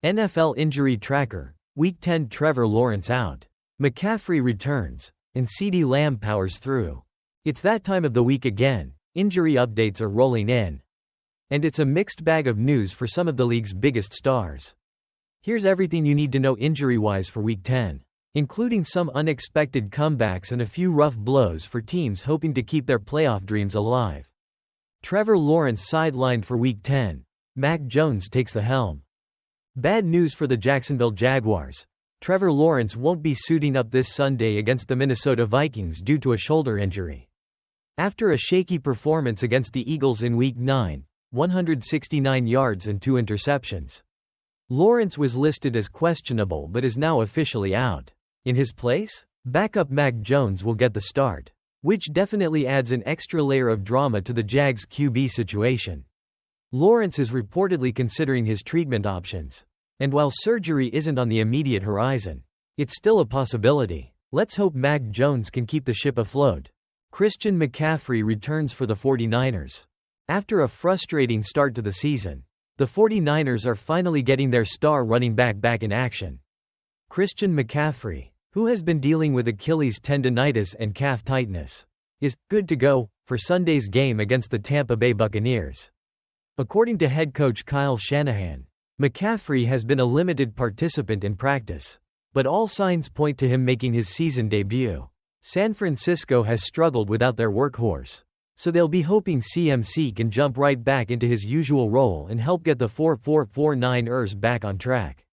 NFL Injury Tracker. Week 10 Trevor Lawrence out. McCaffrey returns. And CeeDee Lamb powers through. It's that time of the week again. Injury updates are rolling in. And it's a mixed bag of news for some of the league's biggest stars. Here's everything you need to know injury-wise for Week 10, including some unexpected comebacks and a few rough blows for teams hoping to keep their playoff dreams alive. Trevor Lawrence sidelined for Week 10. Mac Jones takes the helm. Bad news for the Jacksonville Jaguars. Trevor Lawrence won't be suiting up this Sunday against the Minnesota Vikings due to a shoulder injury. After a shaky performance against the Eagles in Week 9, 169 yards and 2 interceptions. Lawrence was listed as questionable but is now officially out. In his place, backup Mac Jones will get the start, which definitely adds an extra layer of drama to the Jags' QB situation. Lawrence is reportedly considering his treatment options. And while surgery isn't on the immediate horizon, it's still a possibility. Let's hope Mac Jones can keep the ship afloat. Christian McCaffrey returns for the 49ers. After a frustrating start to the season, the 49ers are finally getting their star running back in action. Christian McCaffrey, who has been dealing with Achilles tendinitis and calf tightness, is good to go for Sunday's game against the Tampa Bay Buccaneers. According to head coach Kyle Shanahan, McCaffrey has been a limited participant in practice, but all signs point to him making his season debut. San Francisco has struggled without their workhorse, so they'll be hoping CMC can jump right back into his usual role and help get the 4-4-4-9ers back on track.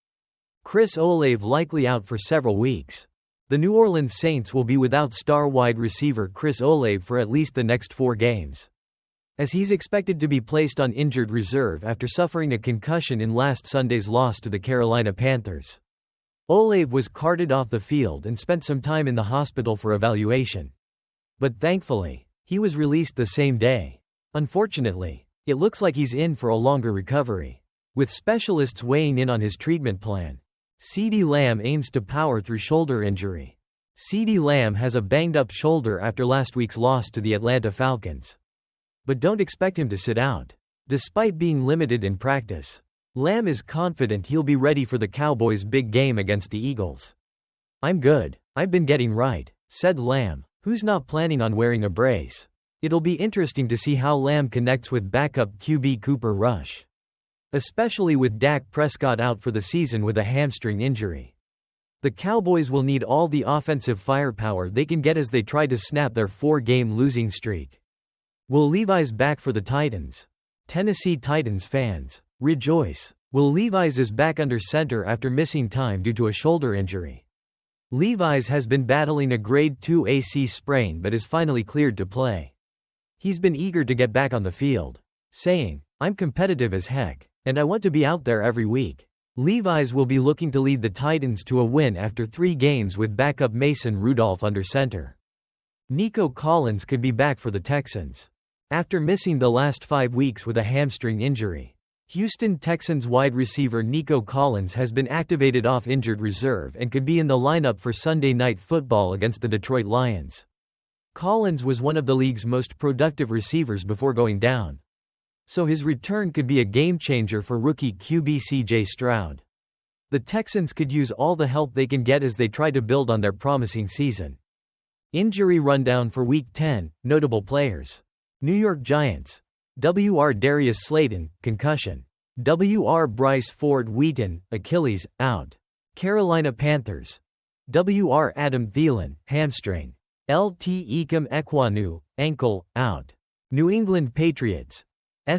Chris Olave likely out for several weeks. The New Orleans Saints will be without star wide receiver Chris Olave for at least the next 4 games, as he's expected to be placed on injured reserve after suffering a concussion in last Sunday's loss to the Carolina Panthers. Olave was carted off the field and spent some time in the hospital for evaluation. But thankfully, he was released the same day. Unfortunately, it looks like he's in for a longer recovery, with specialists weighing in on his treatment plan. CeeDee Lamb aims to power through shoulder injury. CeeDee Lamb has a banged-up shoulder after last week's loss to the Atlanta Falcons. But don't expect him to sit out. Despite being limited in practice, Lamb is confident he'll be ready for the Cowboys' big game against the Eagles. "I'm good. I've been getting right," said Lamb, who's not planning on wearing a brace. It'll be interesting to see how Lamb connects with backup QB Cooper Rush, especially with Dak Prescott out for the season with a hamstring injury. The Cowboys will need all the offensive firepower they can get as they try to snap their 4-game losing streak. Will Levi's back for the Titans? Tennessee Titans fans, rejoice! Will Levi's is back under center after missing time due to a shoulder injury. Levi's has been battling a grade 2 AC sprain but is finally cleared to play. He's been eager to get back on the field, saying, "I'm competitive as heck, and I want to be out there every week." Levi's will be looking to lead the Titans to a win after 3 games with backup Mason Rudolph under center. Nico Collins could be back for the Texans after missing the last 5 weeks with a hamstring injury. Houston Texans wide receiver Nico Collins has been activated off injured reserve and could be in the lineup for Sunday Night Football against the Detroit Lions. Collins was one of the league's most productive receivers before going down, so his return could be a game-changer for rookie QB CJ Stroud. The Texans could use all the help they can get as they try to build on their promising season. Injury rundown for Week 10, notable players. New York Giants. WR Darius Slayton, concussion. WR Bryce Ford Wheaton, Achilles, out. Carolina Panthers. WR Adam Thielen, hamstring. LT Ikem Ekwonu, ankle, out. New England Patriots.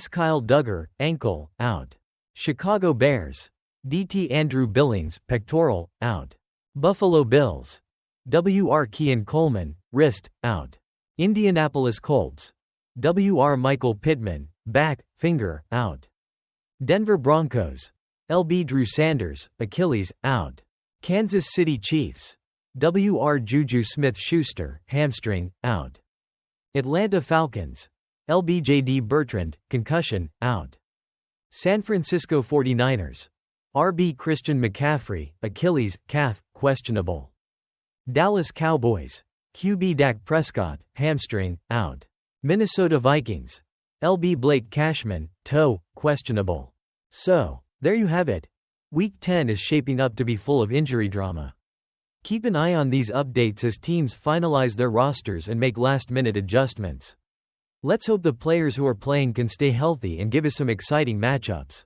Kyle Duggar, ankle, out. Chicago Bears. DT Andrew Billings, pectoral, out. Buffalo Bills. WR Keon Coleman, wrist, out. Indianapolis Colts. WR Michael Pittman, back, finger, out. Denver Broncos. LB Drew Sanders, Achilles, out. Kansas City Chiefs. WR Juju Smith-Schuster, hamstring, out. Atlanta Falcons. LBJD Bertrand, concussion, out. San Francisco 49ers. RB Christian McCaffrey, Achilles, calf, questionable. Dallas Cowboys. QB Dak Prescott, hamstring, out. Minnesota Vikings. LB Blake Cashman, toe, questionable. So, there you have it. Week 10 is shaping up to be full of injury drama. Keep an eye on these updates as teams finalize their rosters and make last-minute adjustments. Let's hope the players who are playing can stay healthy and give us some exciting matchups.